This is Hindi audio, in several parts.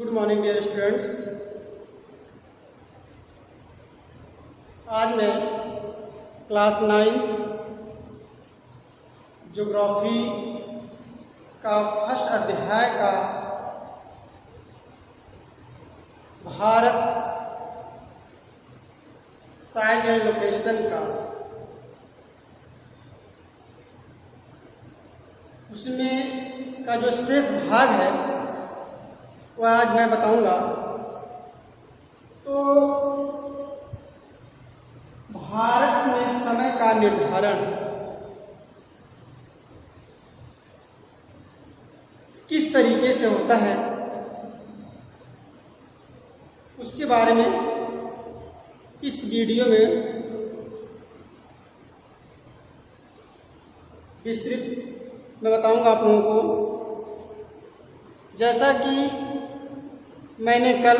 Good morning dear students. आज मैं क्लास 9 ज्योग्राफी का फर्स्ट अध्याय का भारत साइज एंड लोकेशन का उसमें का जो शेष भाग है वह आज मैं बताऊंगा। तो भारत में समय का निर्धारण किस तरीके से होता है उसके बारे में इस वीडियो में विस्तृत मैं बताऊंगा आप लोगों को। जैसा कि मैंने कल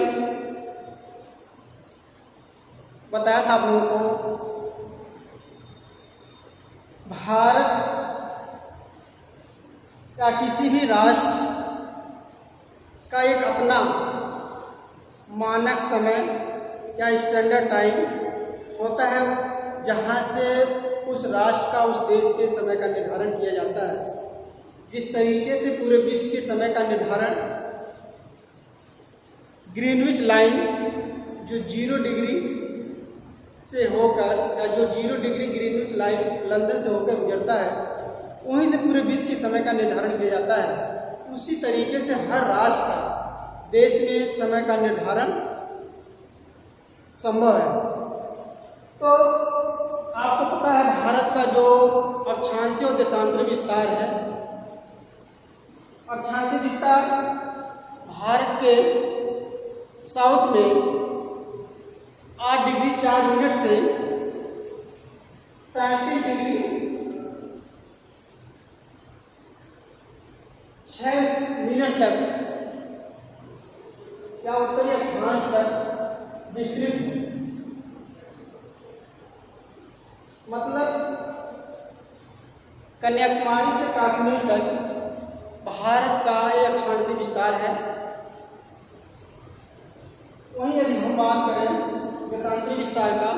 बताया था आप लोगों को, भारत या किसी भी राष्ट्र का एक अपना मानक समय या स्टैंडर्ड टाइम होता है, जहाँ से उस राष्ट्र का उस देश के समय का निर्धारण किया जाता है। जिस तरीके से पूरे विश्व के समय का निर्धारण ग्रीनविच लाइन जो 0 डिग्री से होकर या जो 0 डिग्री ग्रीनविच लाइन लंदन से होकर गुजरता है, वहीं से पूरे विश्व के समय का निर्धारण किया जाता है। उसी तरीके से हर राष्ट्र का देश में समय का निर्धारण संभव है। तो आपको पता है भारत का जो अक्षांशीय और देशांतरी विस्तार है, अक्षांशीय विस्तार भारत के साउथ में 8 डिग्री 4 मिनट से 37 डिग्री 6 मिनट तक या उत्तरी अक्षांश तक विस्तृत, मतलब कन्याकुमारी से कश्मीर तक भारत का ये अक्षांशीय विस्तार है। वहीं यदि हम बात करें देशांतरी विस्तार का,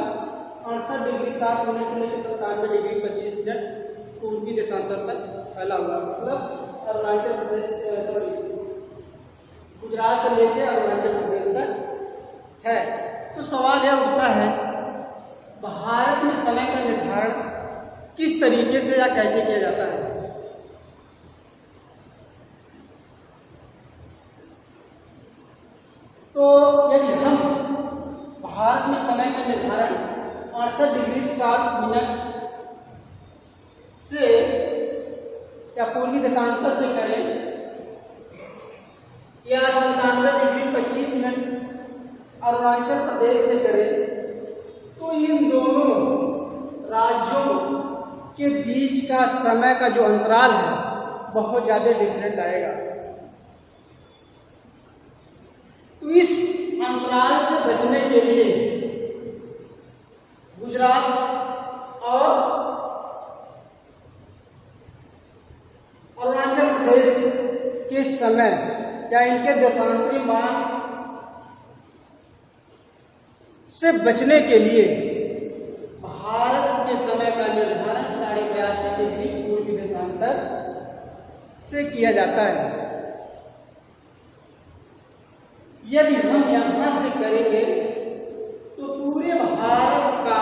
68 डिग्री 7 मिनट से लेकर 97 डिग्री 25 मिनट पूर्वी देशांतर तक फैला हुआ, मतलब अरुणाचल प्रदेश गुजरात से लेकर अरुणाचल प्रदेश तक है। तो सवाल यह उठता है, भारत में समय का निर्धारण किस तरीके से या कैसे किया जाता है। तो यदि हम भारत में समय का निर्धारण 68 डिग्री 7 मिनट से या पूर्वी देशांतर से करें या 97 डिग्री 25 मिनट अरुणाचल प्रदेश से करें, तो इन दोनों राज्यों के बीच का समय का जो अंतराल है बहुत ज़्यादा डिफरेंट आएगा। तो इस अंतराल से बचने के लिए गुजरात और अरुणाचल प्रदेश के समय या इनके देशांतरी मान से बचने के लिए भारत के समय का निर्धारण 82.5 डिग्री पूर्वी देशांतर से किया जाता है। यदि हम यहां से करेंगे तो पूरे भारत का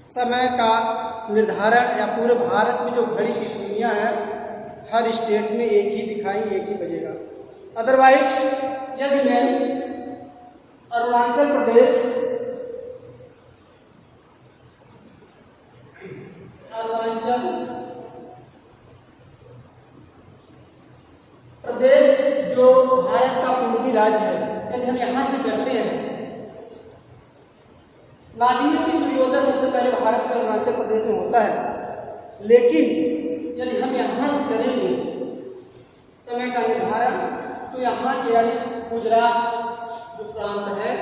समय का निर्धारण या पूरे भारत में जो घड़ी की सुइयां हैं हर स्टेट में एक ही दिखाएंगे, एक ही बजेगा। अदरवाइज यदि मैं अरुणाचल प्रदेश जो भारत का पूर्वी राज्य है, यदि हम यहां से करते हैं, लाजमी की सूर्योदय सबसे पहले भारत में अरुणाचल प्रदेश में होता है, लेकिन यदि हम यहां से करेंगे समय का निर्धारण तो यहाँ के यानी गुजरात जो प्रांत है,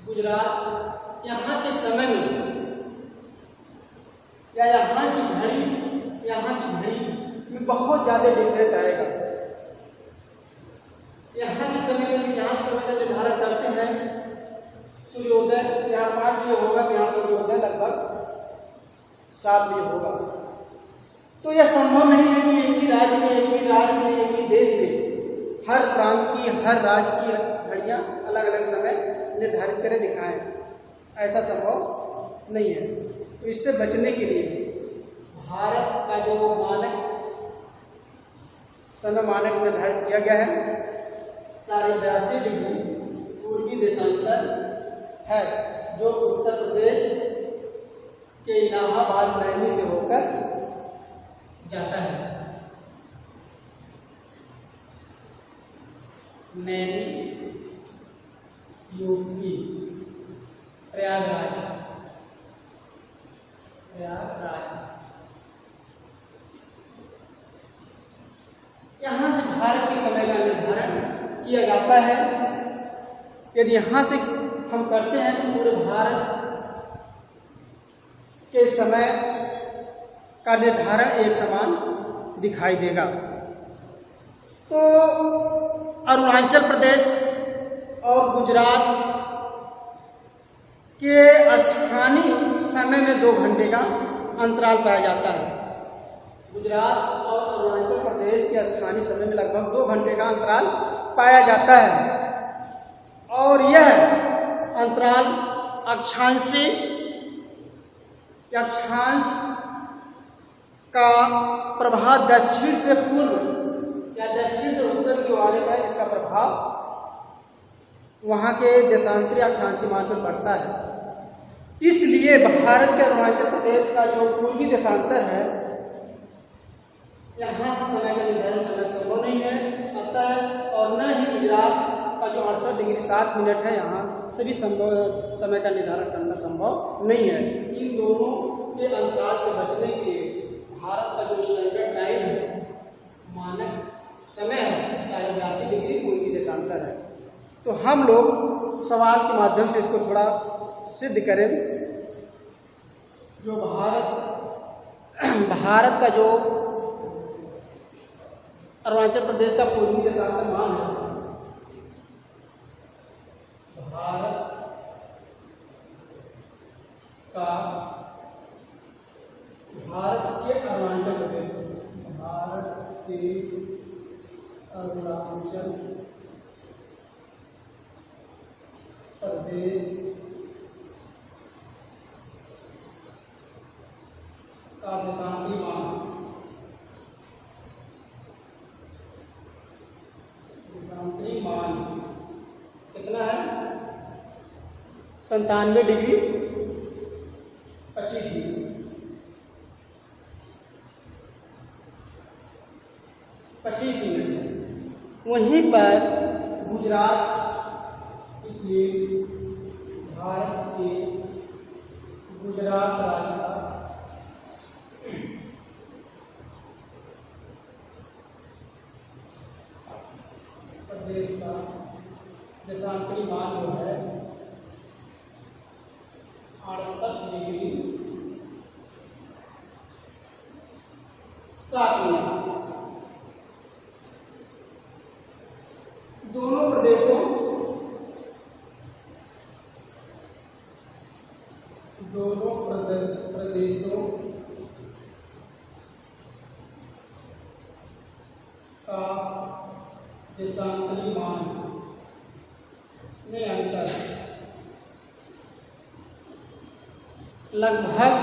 गुजरात यहाँ के समय में या यहाँ की घड़ी में बहुत ज़्यादा डिफरेंट आएगा। 7 बजे होगा। तो यह संभव नहीं है कि एक ही राज्य में, एक ही राष्ट्र में, एक ही देश में हर प्रांत की, हर राज्य की घड़ियाँ अलग अलग समय निर्धारित करें, दिखाएं। ऐसा संभव नहीं है। तो इससे बचने के लिए भारत का जो मानक समय मानक निर्धारित किया गया है 82.5 डिग्री पूर्वी देशांतर है, जो उत्तर प्रदेश के इलाहाबाद नैनी से होकर जाता है। नैनी यूपी, प्रयागराज, यहाँ से भारत के समय का निर्धारण किया जाता है। यदि यहाँ से हम करते हैं तो पूरे भारत के समय का निर्धारण एक समान दिखाई देगा। तो अरुणाचल प्रदेश और गुजरात के स्थानीय समय में 2 घंटे का अंतराल पाया जाता है। गुजरात और अरुणाचल प्रदेश के स्थानीय समय में लगभग 2 घंटे का अंतराल पाया जाता है। और यह अंतराल अक्षांशी अक्षांश का प्रभाव दक्षिण से पूर्व या दक्षिण से उत्तर की ओर आने पर इसका प्रभाव वहाँ के देशांतरी अक्षांशी मान पर पड़ता है। इसलिए भारत के अरुणाचल प्रदेश का जो पूर्वी देशांतर है, यहाँ से समय का निर्धारण करना संभव नहीं है। अतः और न ही गुजरात का जो 68 डिग्री 7 मिनट है, यहाँ से भी संभव समय का निर्धारण करना संभव नहीं है। इन दोनों के अंतराल से बचने के लिए भारत का जो स्टैंडर्ड टाइम है, मानक समय है 82.5 डिग्री पूर्वी देशांतर है। तो हम लोग सवाल के माध्यम से इसको थोड़ा सिद्ध करें। जो भारत का जो अरुणाचल प्रदेश का पूर्वी देशांतर मान है, भारत के अरुणाचल प्रदेश का देशांतरी मान कितना है? 97 डिग्री 25 मिनट। वहीं पर गुजरात, इसलिए भारत के गुजरात राज्य का प्रदेश का देशांतरी मान जो है 68 डिग्री 7 मिनट। दोनों प्रदेशों का देशांतरी मान में अंतर लगभग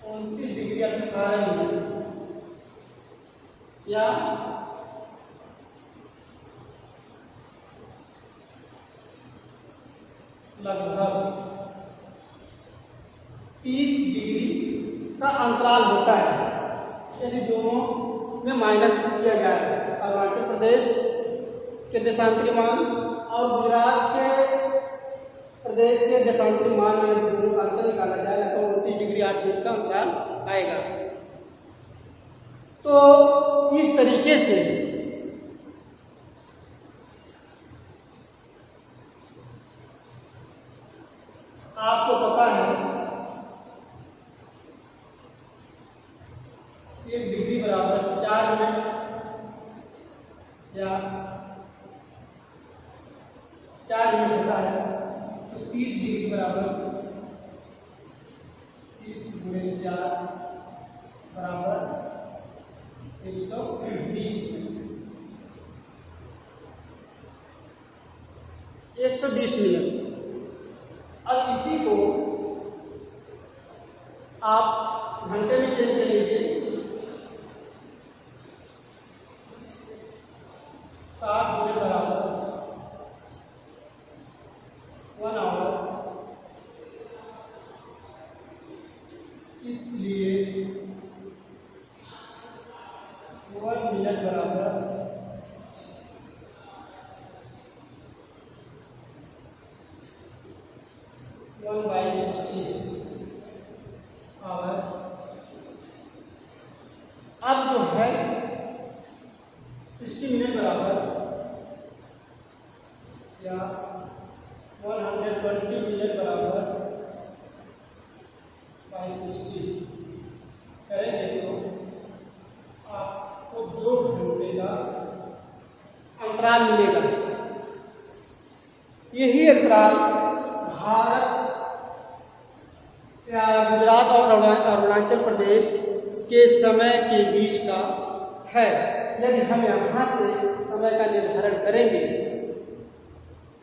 29 डिग्री 18 मिनट या लगभग 30 डिग्री का अंतराल होता है। यदि दोनों में माइनस किया जाए, अरुणाचल प्रदेश के देशांतरी मान और गुजरात के प्रदेश के देशांतरी मान में दोनों का अंतर निकाला जाए तो 29 डिग्री 8 मिनट का अंतराल आएगा। तो इस तरीके से आपको पता है 1 डिग्री बराबर 4 मिनट या 4 मिनट होता है। 30 डिग्री बराबर 30 गुणे 4 बराबर 120 मिनट। अब इसी को आप घंटे में चेंज कर लीजिए। 7 गुणे बराबर 1 आवर, इसलिए 1 मिनट बराबर 1/60 आवर। अब जो है 60 मिनट बराबर या 120 मिनट बराबर 60 करेंगे तो आपको 2 घंटे का अंतराल मिलेगा। यही अंतराल भारत या गुजरात और अरुणाचल प्रदेश के समय के बीच का है। यदि हम यहाँ से समय का निर्धारण करेंगे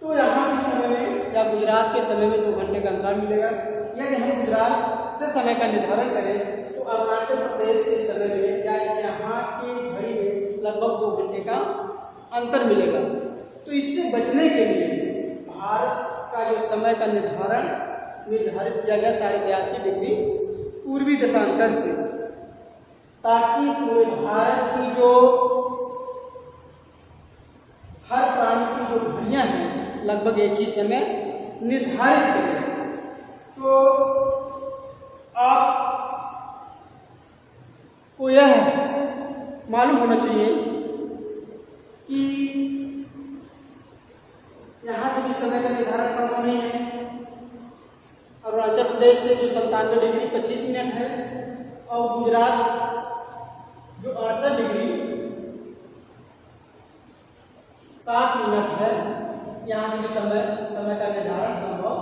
तो यहाँ के समय में या गुजरात के समय में 2 घंटे का अंतराल मिलेगा। यदि हम गुजरात से समय का निर्धारण करें तो अरुणाचल प्रदेश के समय में या यहाँ की घड़ी में लगभग 2 घंटे का अंतर मिलेगा। तो इससे बचने के लिए भारत का जो समय का निर्धारित किया गया 82.5 डिग्री पूर्वी देशांतर से, ताकि पूरे भारत की जो हर प्रांत की जो घड़ियां हैं लगभग एक ही समय निर्धारित करें। तो आपको यह मालूम होना चाहिए कि यहाँ से भी समय का निर्धारण संभव नहीं है। अरुणाचल प्रदेश से जो 97 डिग्री 25 मिनट है और गुजरात जो 68 डिग्री 7 मिनट है, यहाँ से भी समय का निर्धारण संभव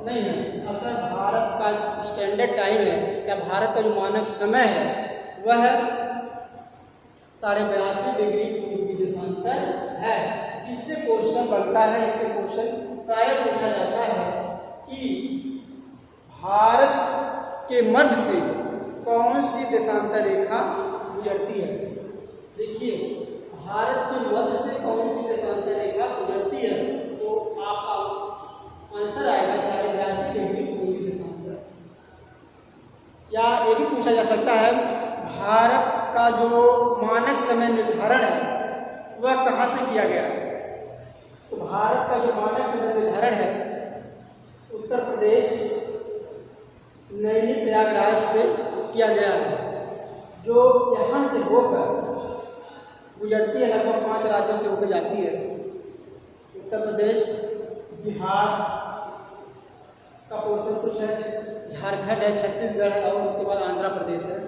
नहीं है। अतः भारत का स्टैंडर्ड टाइम है या भारत का जो मानक समय है वह 82.5 डिग्री पूर्वी देशांतर है। इससे क्वेश्चन बनता है, इससे क्वेश्चन प्राय पूछा जाता है कि भारत के मध्य से कौन सी देशांतर रेखा गुजरती है। देखिए, भारत के मध्य से कौन सी देशांतर रेखा गुजरती है तो आपका आंसर आएगा 82.5 डिग्री पूर्वी देशांतर। या ये भी पूछा जा सकता है भारत का जो मानक समय निर्धारण है वह कहाँ से किया गया है। तो भारत का जो मानक समय निर्धारण है उत्तर प्रदेश नैनी प्रयागराज से किया गया है, जो यहाँ से होकर गुजरती है, लगभग 5 राज्यों से होकर जाती है। उत्तर प्रदेश, बिहार का पोर्शन कुछ है, झारखंड है, छत्तीसगढ़ है और उसके बाद आंध्र प्रदेश है।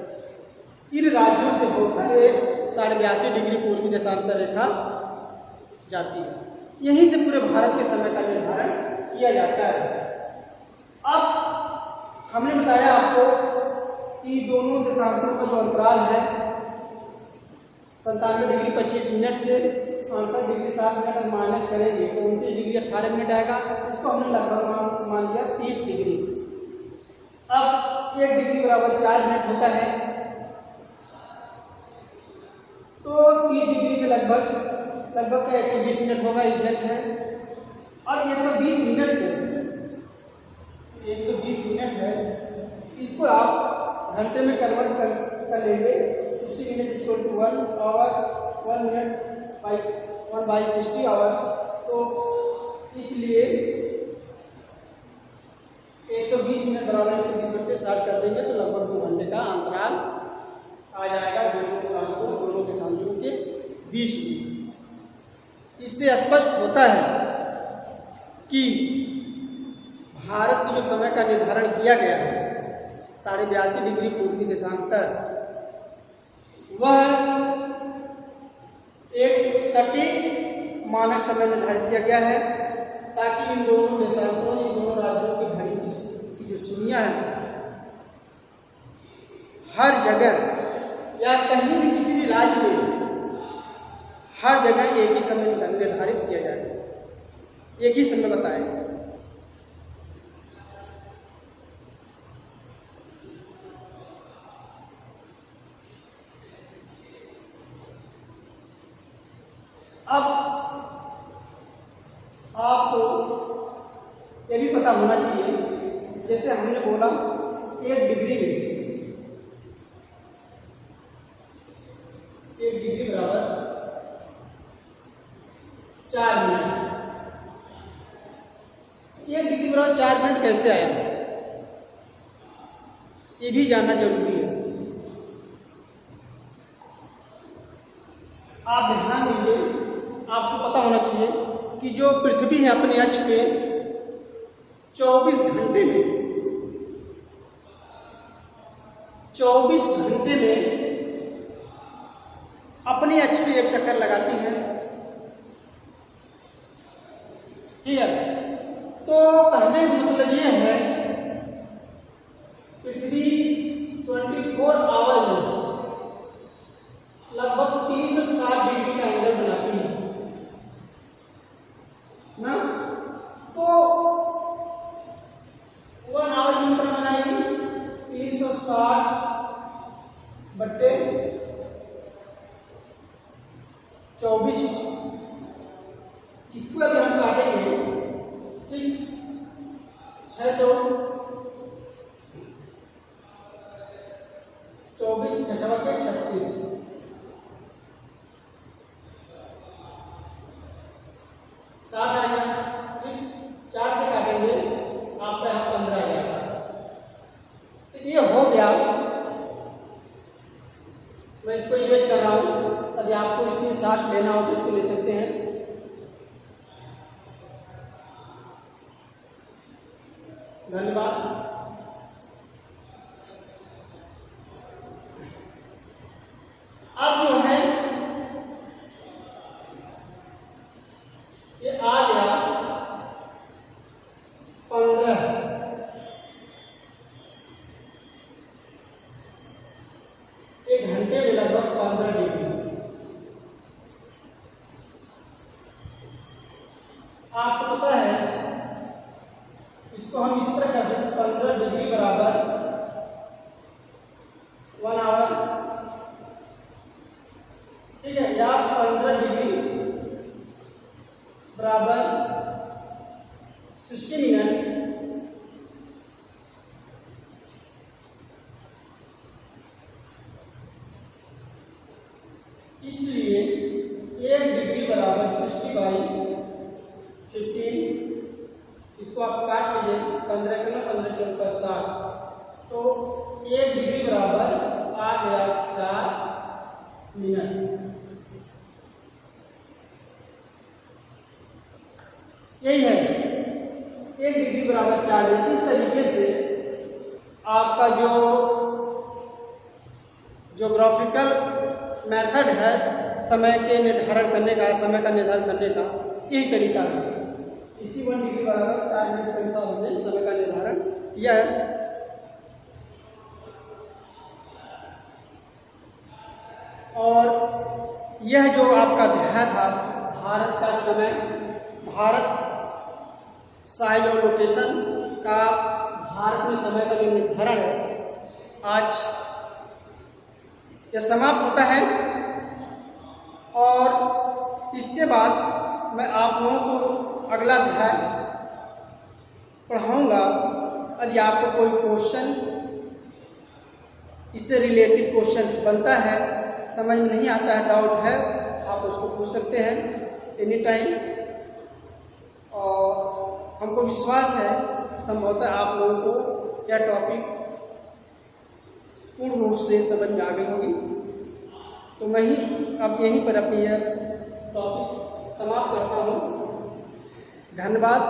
इन राज्यों से होकर 82.5 डिग्री पूर्वी देशांतर रेखा जाती है। यहीं से पूरे भारत के समय का निर्धारण किया जाता है। अब हमने बताया आपको कि दोनों देशांतरों का जो अंतराल है 97 डिग्री 25 मिनट से 65 डिग्री 7 मिनट माइनस करेंगे तो 29 डिग्री 18 मिनट आएगा। इसको हमने लगभग मान लिया 30 डिग्री। अब 1 डिग्री बराबर 4 मिनट होता है, तो 30 डिग्री में लगभग 120 मिनट होगा, एग्जैक्ट है। और 120 मिनट है, इसको आप घंटे में कन्वर्ट कर लेंगे। 60 minute equal to 1 hour, 1 minute 1/60 hours. तो इसलिए 120 मिनट बराबर 120 मिनट के साथ कर देंगे तो लगभग 2 घंटे का अंतराल आ जाएगा दोनों देशांतरों के बीच में। इससे स्पष्ट होता है कि भारत के जो समय का निर्धारण किया गया है 82.5 डिग्री पूर्वी देशांतर, वह एक सटीक मानक समय निर्धारित किया गया है ताकि इन दोनों देशांतरों, इन दोनों राज्यों की घड़ी की जो सुइयां हैं हर जगह या कहीं भी किसी भी राज्य में हर जगह एक ही समय निर्धारित किया जाए, एक ही समय बताए। अब आपको ये भी पता होना चाहिए, जैसे हमने बोला 1 डिग्री में 1 डिग्री बराबर 4 मिनट। 1 डिग्री बराबर 4 मिनट कैसे आया, ये भी जानना जरूरी है। आप ध्यान दीजिए, आपको पता होना चाहिए कि जो पृथ्वी है अपने अक्ष पे 24 घंटे में अपने अक्ष पे एक चक्कर लगाती है, ठीक है। तो कहने का मतलब ये है पृथ्वी 24 आवर में लगभग 360 डिग्री का एंगल बनाती है ना। तो 1 आवर की कितना बनाएगी, 360 बट्टे 24। इसको अगर हम काटेंगे 6 6 24 36 60 आ गया। फिर 4 से काटेंगे आपका यहाँ 15 आ जाएगा। तो ये हो गया, मैं इसको इरेज कर रहा हूँ। यदि आपको इसमें 60 लेना हो तो इसको ले सकते हैं। धन्यवाद। अब जो है ये आ गया 15, एक घंटे में लगभग 15 डिग्री। आपको पता है इसको हम इस तरह कर सकते, 15 डिग्री बराबर 1 आवर, ठीक है, या 15 डिग्री बराबर 60 मिनट। इसलिए 1 डिग्री बराबर 60/15, इसको आप काट लीजिए, 15 का 15 चौका 60, तो 1 डिग्री बराबर आ गया 4 मिनट। यही है 1 डिग्री बराबर 4 मिनट। इस तरीके से आपका जो ज्योग्राफिकल मेथड है समय के निर्धारण करने का, समय का निर्धारण करने का, यही तरीका है। इसी 1 डिग्री बराबर 4 मिनट के अनुसार हमने समय का निर्धारण किया है। और यह जो आपका अध्याय था भारत का समय, भारत साइज और लोकेशन का, भारत में समय का जो निर्धारण है, आज यह समाप्त होता है। और इसके बाद मैं आप लोगों को अगला अध्याय पढ़ाऊंगा। यदि आपको कोई क्वेश्चन, इससे रिलेटेड क्वेश्चन बनता है, समझ में नहीं आता है, डाउट है, आप उसको पूछ सकते हैं एनी टाइम। और हमको विश्वास है संभवतः आप लोगों को यह टॉपिक पूर्ण रूप से समझ में आ गई होगी। तो मैं ही अब यहीं पर अपनी यह टॉपिक समाप्त करता हूँ। धन्यवाद।